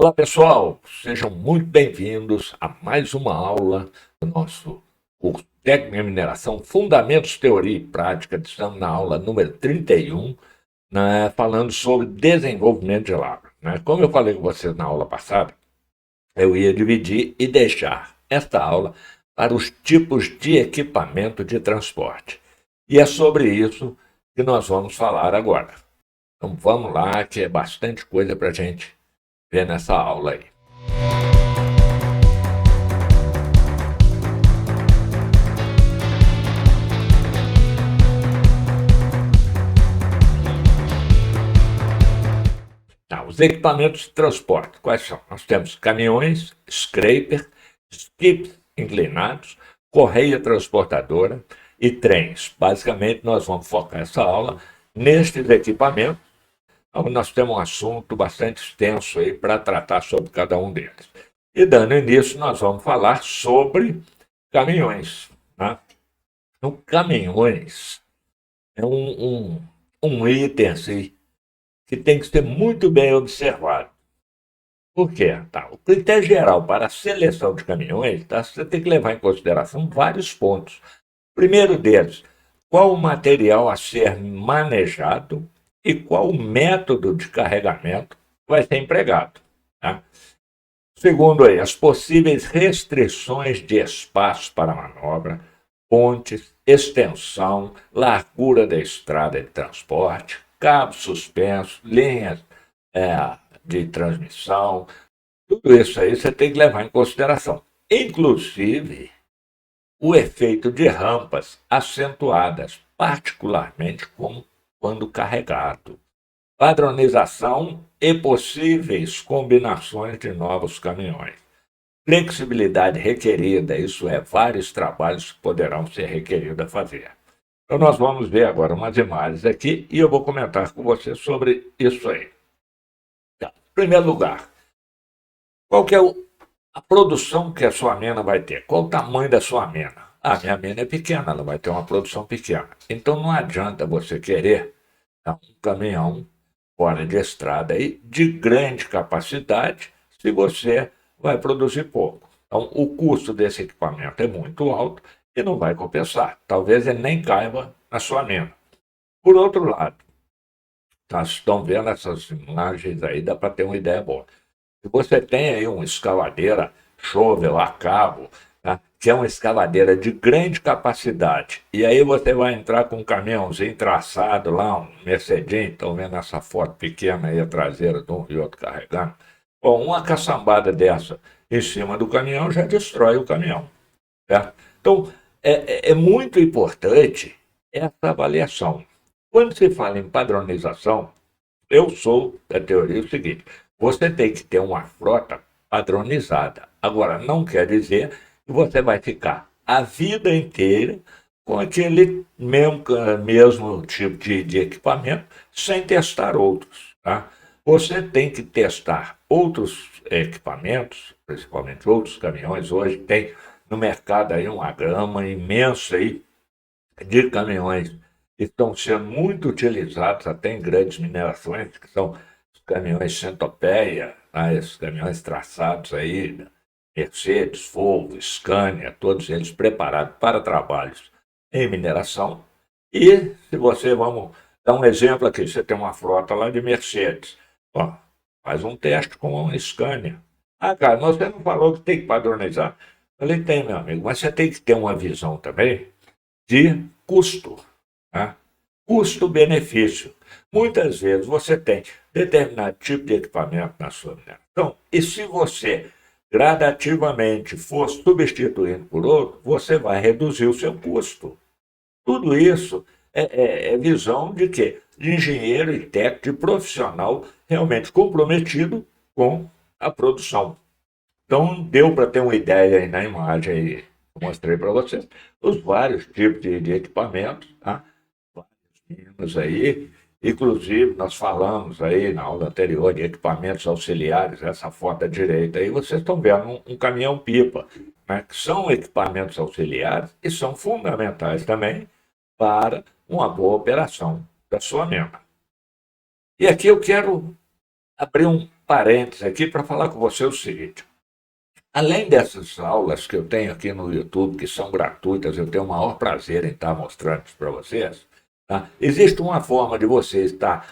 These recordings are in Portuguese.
Olá, pessoal, sejam muito bem-vindos a mais uma aula do nosso curso Técnica em Mineração, Fundamentos, Teoria e Prática. Estamos na aula número 31, né, falando sobre desenvolvimento de lavra. Né? Como eu falei com vocês na aula passada, eu ia dividir e deixar esta aula para os tipos de equipamento de transporte. E é sobre isso que nós vamos falar agora. Então vamos lá, que é bastante coisa para a gente ver nessa aula aí. Tá, os equipamentos de transporte, quais são? Nós temos caminhões, scraper, skips inclinados, correia transportadora e trens. Basicamente, nós vamos focar essa aula nestes equipamentos, onde nós temos um assunto bastante extenso aí para tratar sobre cada um deles. E dando início, nós vamos falar sobre caminhões. Né? Então, caminhões é um item assim, que tem que ser muito bem observado. Por quê? Tá, o critério geral para a seleção de caminhões, tá, você tem que levar em consideração vários pontos. Primeiro deles, qual o material a ser manejado e qual o método de carregamento vai ser empregado. Tá? Segundo aí, as possíveis restrições de espaço para manobra, pontes, extensão, largura da estrada de transporte, cabos suspensos, linhas de transmissão, tudo isso aí você tem que levar em consideração. Inclusive, o efeito de rampas acentuadas, particularmente quando carregado. Padronização e possíveis combinações de novos caminhões. Flexibilidade requerida, isso é, vários trabalhos que poderão ser requeridos a fazer. Então, nós vamos ver agora umas imagens aqui e eu vou comentar com você sobre isso aí. Então, em primeiro lugar, qual que é a produção que a sua mina vai ter? Qual o tamanho da sua mina? A minha mina é pequena, ela vai ter uma produção pequena. Então, não adianta você querer um caminhão fora de estrada aí, de grande capacidade, se você vai produzir pouco. Então, o custo desse equipamento é muito alto e não vai compensar. Talvez ele nem caiba na sua mina. Por outro lado, nós estão vendo essas imagens aí, dá para ter uma ideia boa. Se você tem aí uma escavadeira shovel a cabo, tá? Que é uma escavadeira de grande capacidade, e aí você vai entrar com um caminhãozinho traçado lá, um Mercedinho, estão vendo essa foto pequena aí, a traseira de um e outro carregando. Bom, uma caçambada dessa em cima do caminhão já destrói o caminhão. Certo? Então, é muito importante essa avaliação. Quando se fala em padronização, eu sou da teoria o seguinte: você tem que ter uma frota padronizada. Agora, não quer dizer que você vai ficar a vida inteira com aquele mesmo tipo de equipamento, sem testar outros. Tá? Você tem que testar outros equipamentos, principalmente outros caminhões. Hoje tem no mercado aí uma gama imensa aí de caminhões que estão sendo muito utilizados até em grandes minerações, que são os caminhões centopeia, né, esses caminhões traçados aí, Mercedes, Volvo, Scania, todos eles preparados para trabalhos em mineração. E se você, vamos dar um exemplo aqui, você tem uma frota lá de Mercedes, ó, faz um teste com uma Scania. Ah, cara, mas você não falou que tem que padronizar? Eu falei, tem, meu amigo, mas você tem que ter uma visão também de custo. Né? Custo-benefício. Muitas vezes você tem determinado tipo de equipamento na sua mineração, e se você gradativamente for substituindo por outro, você vai reduzir o seu custo. Tudo isso é visão de quê? De engenheiro e técnico, de profissional realmente comprometido com a produção. Então, deu para ter uma ideia aí na imagem aí, que eu mostrei para vocês, os vários tipos de equipamentos, tá? Vários aí, inclusive nós falamos aí na aula anterior de equipamentos auxiliares, essa foto à direita aí, vocês estão vendo um caminhão-pipa, né? Que são equipamentos auxiliares e são fundamentais também para uma boa operação da sua mina. E aqui eu quero abrir parênteses aqui para falar com você o seguinte. Além dessas aulas que eu tenho aqui no YouTube, que são gratuitas, eu tenho o maior prazer em estar mostrando isso para vocês, tá? Existe uma forma de você estar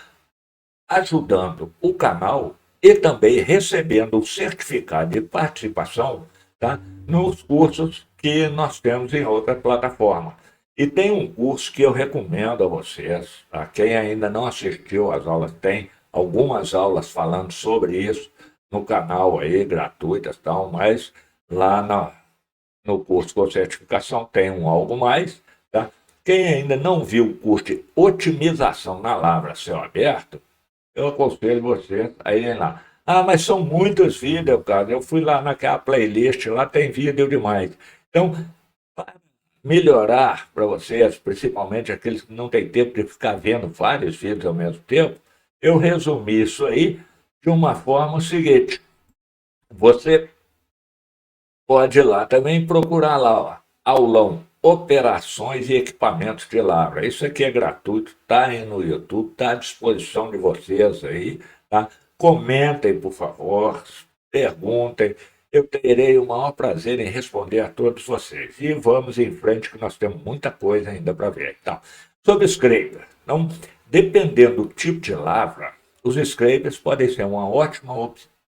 ajudando o canal e também recebendo o certificado de participação, tá, nos cursos que nós temos em outra plataforma. E tem um curso que eu recomendo a vocês, tá? Quem ainda não assistiu às aulas, tem algumas aulas falando sobre isso no canal aí, gratuitas e tal, mas lá no curso com certificação tem um algo mais, tá? Quem ainda não viu o curso de otimização na Lavra Céu Aberto, eu aconselho você a irem lá. Ah, mas são muitos vídeos, cara. Eu fui lá naquela playlist, lá tem vídeo demais. Então, para melhorar para vocês, principalmente aqueles que não têm tempo de ficar vendo vários vídeos ao mesmo tempo, eu resumi isso aí de uma forma seguinte. Você pode ir lá também procurar lá, ó, aulão Operações e Equipamentos de Lavra. Isso aqui é gratuito, está aí no YouTube, está à disposição de vocês aí, tá? Comentem, por favor, perguntem. Eu terei o maior prazer em responder a todos vocês. E vamos em frente, que nós temos muita coisa ainda para ver. Então, sobre scraper. Então, dependendo do tipo de lavra, os scrapers podem ser uma ótima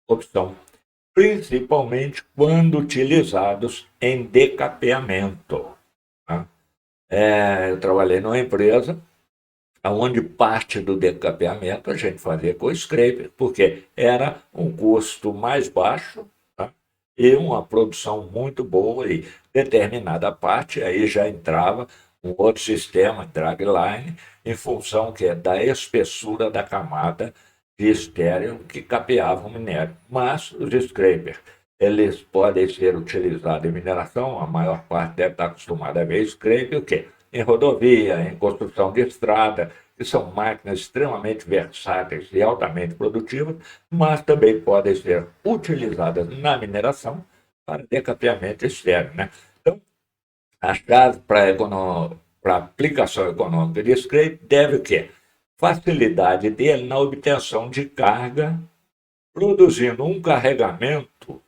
opção, principalmente quando utilizados em decapeamento, tá? Eu trabalhei numa empresa onde parte do decapeamento a gente fazia com o scraper, porque era um custo mais baixo, tá? E uma produção muito boa, e determinada parte aí já entrava um outro sistema, dragline, em função que é da espessura da camada de estéreo que capeava o minério. Mas os scrapers, eles podem ser utilizados em mineração, a maior parte deve estar acostumada a ver scraper, o quê? Em rodovia, em construção de estrada, que são máquinas extremamente versáteis e altamente produtivas, mas também podem ser utilizadas na mineração para decapeamento estéreo, né? Então, a chave para aplicação econômica de scraper deve o quê? Facilidade dele na obtenção de carga, produzindo um carregamento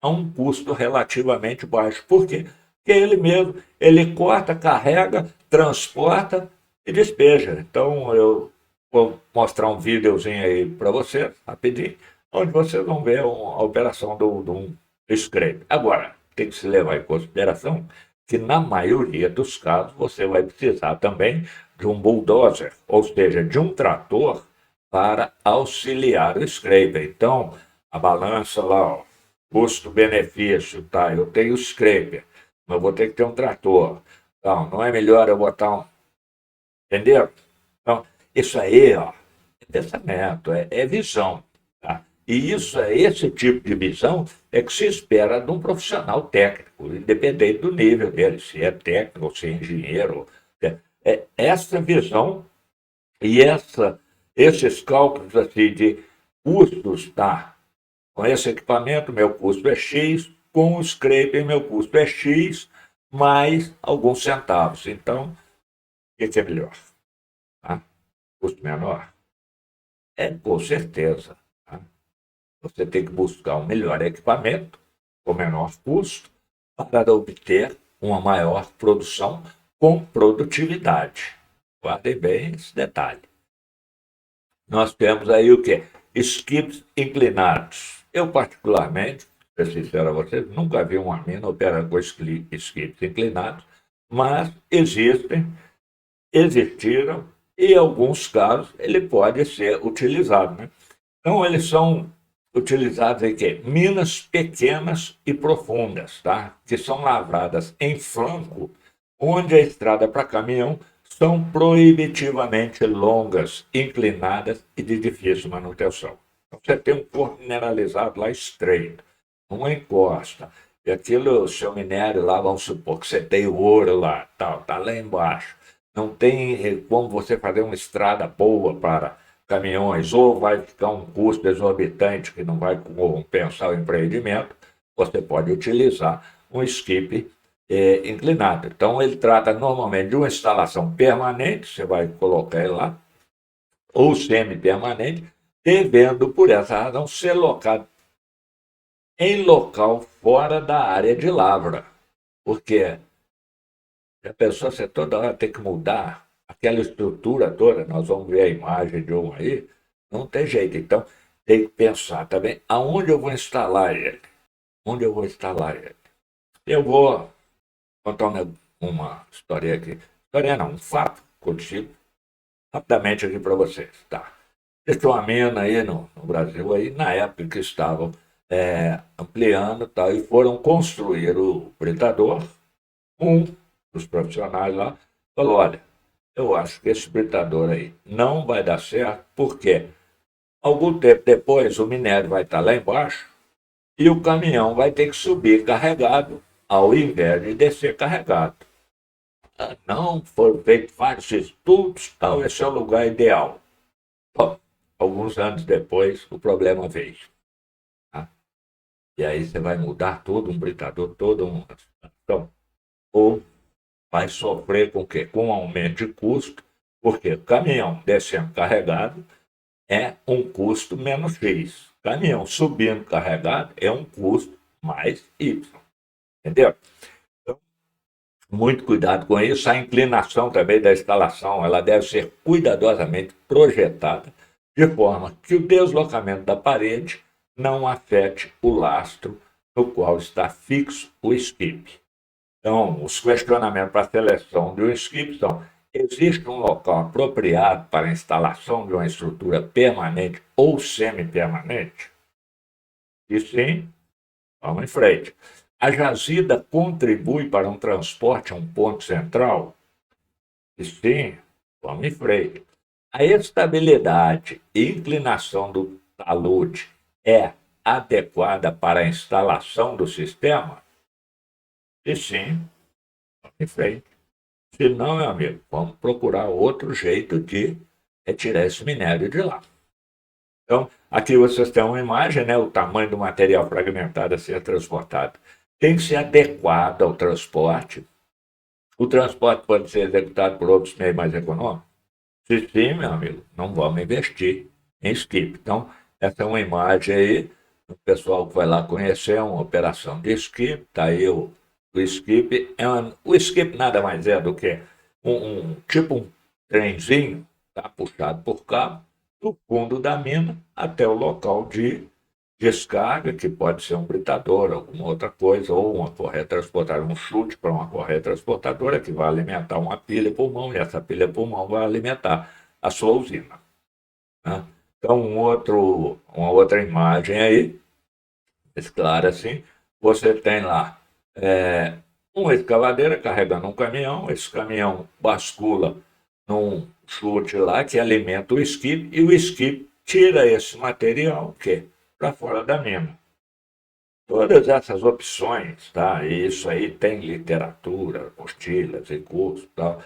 a um custo relativamente baixo. Por quê? Porque ele mesmo, ele corta, carrega, transporta e despeja. Então, eu vou mostrar um videozinho aí para vocês, rapidinho, onde vocês vão ver a operação de um scrape. Agora, tem que se levar em consideração que, na maioria dos casos, você vai precisar também de um bulldozer, ou seja, de um trator para auxiliar o scraper. Então, a balança lá, ó, custo-benefício, tá? Eu tenho o scraper, mas vou ter que ter um trator. Então, não é melhor eu botar um. Entendeu? Então, isso aí, ó, é pensamento, é visão, tá? E isso, esse tipo de visão é que se espera de um profissional técnico, independente do nível dele, se é técnico ou se é engenheiro. É essa visão e esses cálculos assim, de custos, tá? Com esse equipamento, meu custo é X, com o scraper, meu custo é X, mais alguns centavos. Então, o que é melhor? Tá? Custo menor? É, com certeza. Tá? Você tem que buscar um melhor equipamento, com menor custo, para obter uma maior produção com produtividade. Guardem bem esse detalhe. Nós temos aí o quê? Skips inclinados. Eu, particularmente, para ser sincero a vocês, nunca vi uma mina operando com skips inclinados, mas existiram, e em alguns casos ele pode ser utilizado, né? Então, eles são utilizados em quê? Minas pequenas e profundas, tá? Que são lavradas em flanco, onde a estrada para caminhão são proibitivamente longas, inclinadas e de difícil manutenção. Então, você tem um corpo mineralizado lá estreito, uma encosta, e aquilo, o seu minério lá, vamos supor que você tem ouro lá, tal, tá lá embaixo. Não tem como você fazer uma estrada boa para caminhões, ou vai ficar um custo exorbitante que não vai compensar o empreendimento, você pode utilizar um skip inclinado. Então, ele trata normalmente de uma instalação permanente, você vai colocar ele lá, ou semi-permanente, devendo, por essa razão, ser locado em local fora da área de lavra. Porque a pessoa, você toda hora tem que mudar aquela estrutura toda, nós vamos ver a imagem de um aí, não tem jeito. Então, tem que pensar também aonde eu vou instalar ele. Onde eu vou instalar ele. Eu vou contar uma história aqui. História não, um fato contigo, rapidamente aqui para vocês. Tá. Existia uma mina aí no Brasil, aí, na época que estavam ampliando tal, e foram construir o britador. Um dos profissionais lá falou: olha, eu acho que esse britador aí não vai dar certo, porque algum tempo depois o minério vai estar lá embaixo e o caminhão vai ter que subir carregado, ao invés de descer carregado. Ah, não, foram feitos vários estudos, tal, esse é o lugar ideal. Bom, alguns anos depois, o problema veio. Tá? E aí você vai mudar todo um britador, todo um. Então, ou vai sofrer com o quê? Com um aumento de custo, porque o caminhão descendo carregado é um custo menos X. Caminhão subindo carregado é um custo mais Y. Entendeu? Então, muito cuidado com isso. A inclinação também da instalação, ela deve ser cuidadosamente projetada de forma que o deslocamento da parede não afete o lastro no qual está fixo o skip. Então, os questionamentos para a seleção de um skip são: existe um local apropriado para a instalação de uma estrutura permanente ou semi-permanente? E sim, vamos em frente. A jazida contribui para um transporte a um ponto central? E sim, vamos em frente. A estabilidade e inclinação do talude é adequada para a instalação do sistema? E sim, vamos em frente. Se não, meu amigo, vamos procurar outro jeito de retirar esse minério de lá. Então, aqui vocês têm uma imagem, né? O tamanho do material fragmentado a ser transportado tem que ser adequado ao transporte. O transporte pode ser executado por outros meios mais econômicos? Se sim, meu amigo, não vamos investir em skip. Então, essa é uma imagem aí, o pessoal que vai lá conhecer uma operação de skip, está aí o skip. O skip nada mais é do que tipo um trenzinho, tá, puxado por cabo, do fundo da mina até o local de descarga, que pode ser um britador, alguma outra coisa, ou uma correia transportadora, um chute para uma correia transportadora que vai alimentar uma pilha pulmão, e essa pilha pulmão vai alimentar a sua usina. Né? Então, uma outra imagem aí, mais clara assim, você tem lá uma escavadeira carregando um caminhão, esse caminhão bascula num chute lá que alimenta o skip, e o skip tira esse material para fora da mina. Todas essas opções, tá? E isso aí tem literatura, apostilas e cursos, tal.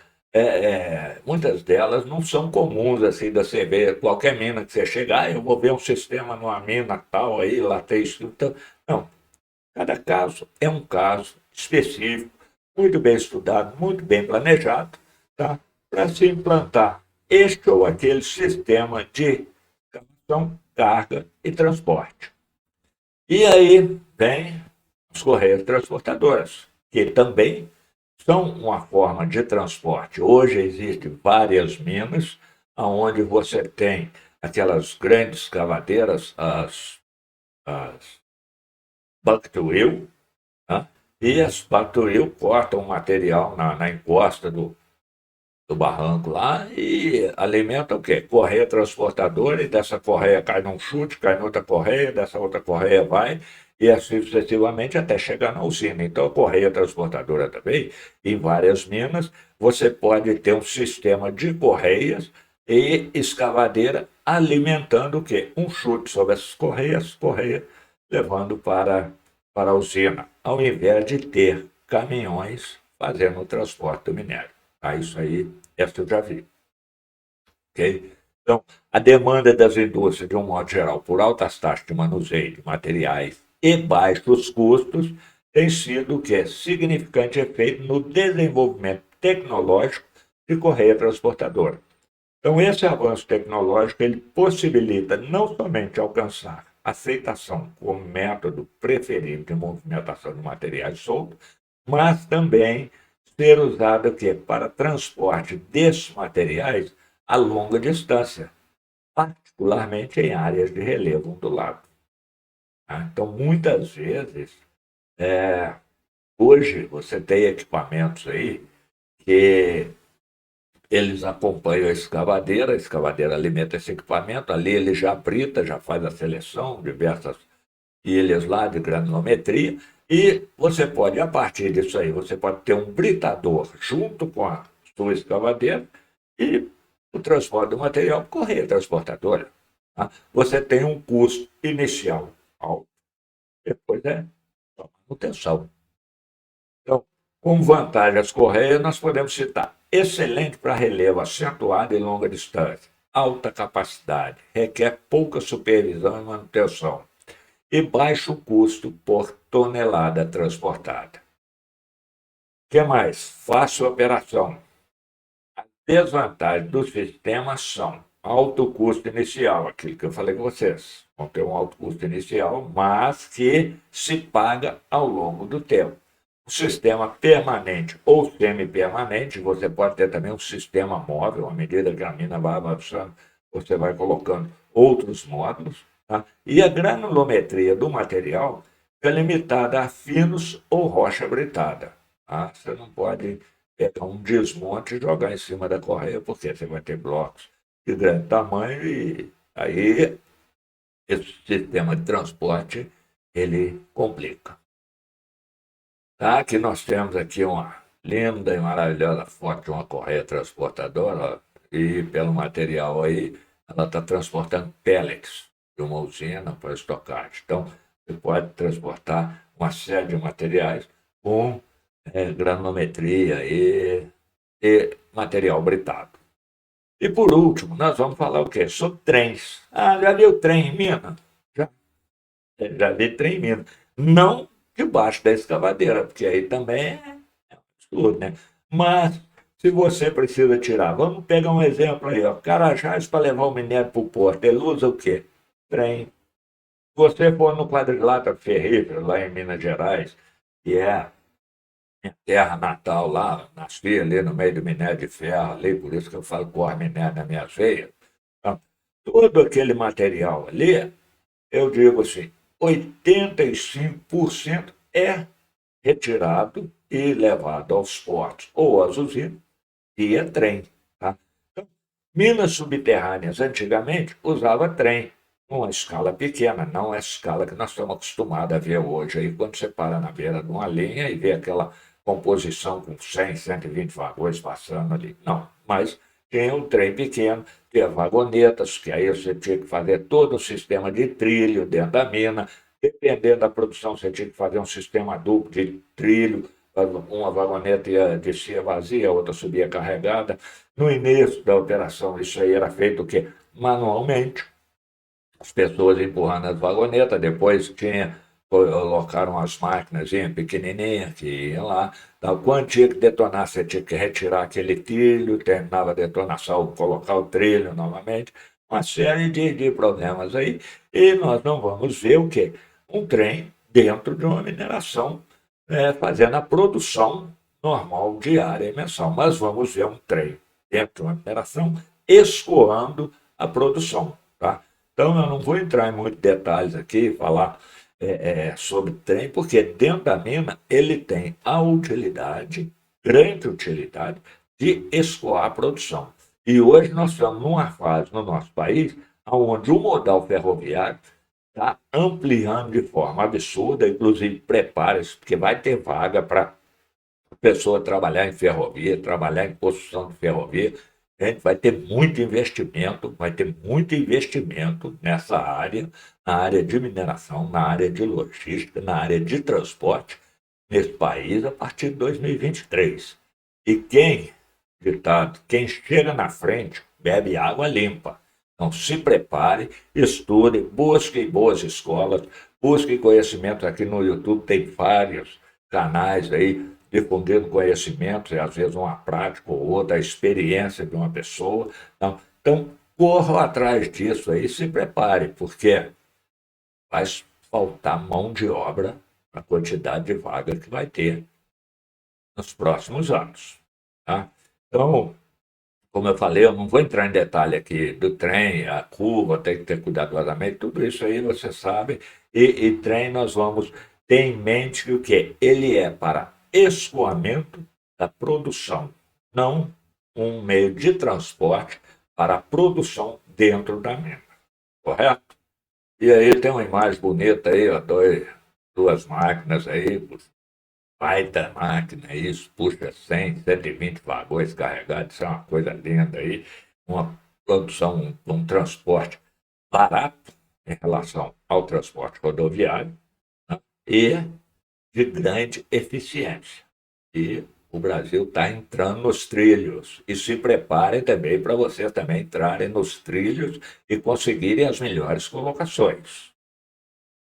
Muitas delas não são comuns assim de você ver qualquer mina que você chegar, eu vou ver um sistema numa mina tal aí, lá tem isso. Então, não, cada caso é um caso específico, muito bem estudado, muito bem planejado, tá? Para se implantar este ou aquele sistema de captação, carga e transporte. E aí vem as correias transportadoras, que também são uma forma de transporte. Hoje existem várias minas, onde você tem aquelas grandes escavadeiras, as bucket wheel, né? E as bucket wheel cortam o material na encosta do barranco lá e alimenta o quê? Correia transportadora, e dessa correia cai num chute, cai noutra correia, dessa outra correia vai, e assim sucessivamente até chegar na usina. Então, a correia transportadora também, em várias minas, você pode ter um sistema de correias e escavadeira alimentando o quê? Um chute sobre essas correias, correia levando para a usina, ao invés de ter caminhões fazendo o transporte do minério. Isso aí, essa eu já vi. Okay? Então, a demanda das indústrias, de um modo geral, por altas taxas de manuseio de materiais e baixos custos, tem sido o que é significante efeito no desenvolvimento tecnológico de correia transportadora. Então, esse avanço tecnológico ele possibilita não somente alcançar aceitação como método preferido de movimentação de materiais soltos, mas também ser usado aqui para transporte desses materiais a longa distância, particularmente em áreas de relevo ondulado. Tá? Então, muitas vezes, hoje você tem equipamentos aí que eles acompanham a escavadeira alimenta esse equipamento, ali ele já brita, já faz a seleção, diversas ilhas lá de granulometria, e você pode, a partir disso aí, você pode ter um britador junto com a sua escavadeira e o transporte do material por correia transportadora. Tá? Você tem um custo inicial alto, depois é só manutenção. Então, como vantagem as correias, nós podemos citar excelente para relevo acentuado e longa distância, alta capacidade, requer pouca supervisão e manutenção e baixo custo por tonelada transportada. O que mais? Fácil operação. Desvantagens do sistema são alto custo inicial, aquilo que eu falei com vocês. Vão ter um alto custo inicial, mas que se paga ao longo do tempo. O sistema permanente ou semi-permanente, você pode ter também um sistema móvel, à medida que a mina vai avançando, você vai colocando outros módulos. Tá? E a granulometria do material é limitada a finos ou rocha britada. Tá? Você não pode pegar um desmonte e jogar em cima da correia, porque você vai ter blocos de grande tamanho e aí esse sistema de transporte ele complica. Tá? Que nós temos aqui uma linda e maravilhosa foto de uma correia transportadora, ó, e pelo material aí, ela está transportando pellets de uma usina para estocagem. Então, você pode transportar uma série de materiais com granulometria e material britado. E por último, nós vamos falar o quê? Sobre trens. Ah, já viu trem em Minas? Já, já vi trem em Minas. Não debaixo da escavadeira, porque aí também é um absurdo, né? Mas, se você precisa tirar, vamos pegar um exemplo aí, ó. Carajás para levar o minério para o porto, ele usa o quê? Trem. Se você for no quadrilátero ferrífero, lá em Minas Gerais, que é minha terra natal lá, nasci ali no meio do minério de ferro, ali, por isso que eu falo corre minério na minha veia. Então, todo aquele material ali, eu digo assim, 85% é retirado e levado aos portos ou às usinas via trem. Tá? Então, minas subterrâneas antigamente usava trem, numa escala pequena, não a escala que nós estamos acostumados a ver hoje. Aí, quando você para na beira de uma linha e vê aquela composição com 100, 120 vagões passando ali. Não, mas tinha um trem pequeno, tinha vagonetas, que aí você tinha que fazer todo o sistema de trilho dentro da mina. Dependendo da produção, você tinha que fazer um sistema duplo de trilho, uma vagoneta ia, descia vazia, a outra subia carregada. No início da operação, isso aí era feito o quê? Manualmente, as pessoas empurrando as vagonetas, depois colocaram as máquinas pequenininhas que iam lá. Então, quando tinha que detonar, você tinha que retirar aquele trilho, terminava a detonação, colocar o trilho novamente, uma série de problemas aí. E nós não vamos ver o quê? Um trem dentro de uma mineração, fazendo a produção normal diária e mensal. Mas vamos ver um trem dentro de uma mineração escoando a produção. Tá? Então, eu não vou entrar em muitos detalhes aqui, falar sobre trem, porque dentro da mina ele tem a utilidade, grande utilidade, de escoar a produção. E hoje nós estamos numa fase no nosso país onde o modal ferroviário está ampliando de forma absurda, inclusive prepare-se, porque vai ter vaga para a pessoa trabalhar em ferrovia, trabalhar em construção de ferrovia. A gente vai ter muito investimento nessa área, na área de mineração, na área de logística, na área de transporte, nesse país a partir de 2023. E ditado, quem chega na frente bebe água limpa. Então se prepare, estude, busque boas escolas, busque conhecimento aqui no YouTube, tem vários canais aí difundindo conhecimentos, e às vezes uma prática ou outra, a experiência de uma pessoa. Então, Então, corram atrás disso aí, se prepare, porque vai faltar mão de obra a quantidade de vaga que vai ter nos próximos anos. Tá? Então, como eu falei, eu não vou entrar em detalhe aqui do trem, a curva, tem que ter cuidadosamente, tudo isso aí você sabe. E trem nós vamos ter em mente que o quê? Ele é para escoamento da produção, não um meio de transporte para a produção dentro da mina, correto? E aí tem uma imagem bonita aí, ó, duas máquinas aí, baita máquina, isso, puxa 100, 120 vagões carregados, isso é uma coisa linda aí, uma produção, um transporte barato em relação ao transporte rodoviário, né? E de grande eficiência. E o Brasil está entrando nos trilhos. E se preparem também para vocês também entrarem nos trilhos e conseguirem as melhores colocações.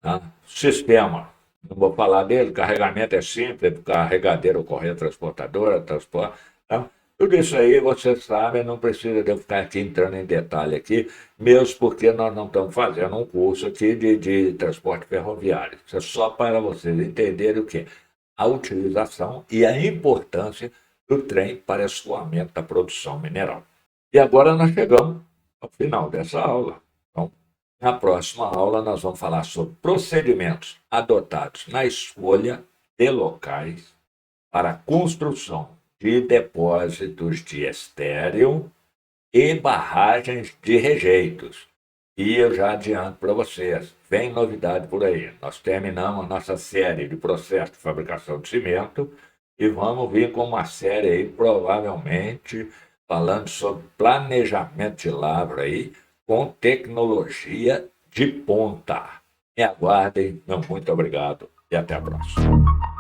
Tá? Sistema, não vou falar dele, carregamento é simples, carregadeira, correia transportadora, transporte. Tá? Tudo isso aí você sabe, não precisa de eu ficar aqui entrando em detalhe aqui, mesmo porque nós não estamos fazendo um curso aqui de transporte ferroviário. Isso é só para vocês entenderem o que? A utilização e a importância do trem para escoamento da produção mineral. E agora nós chegamos ao final dessa aula. Então, na próxima aula, nós vamos falar sobre procedimentos adotados na escolha de locais para a construção de depósitos de estéril e barragens de rejeitos. E eu já adianto para vocês, vem novidade por aí. Nós terminamos a nossa série de processo de fabricação de cimento e vamos vir com uma série aí, provavelmente, falando sobre planejamento de lavra aí, com tecnologia de ponta. Me aguardem, meu muito obrigado e até a próxima.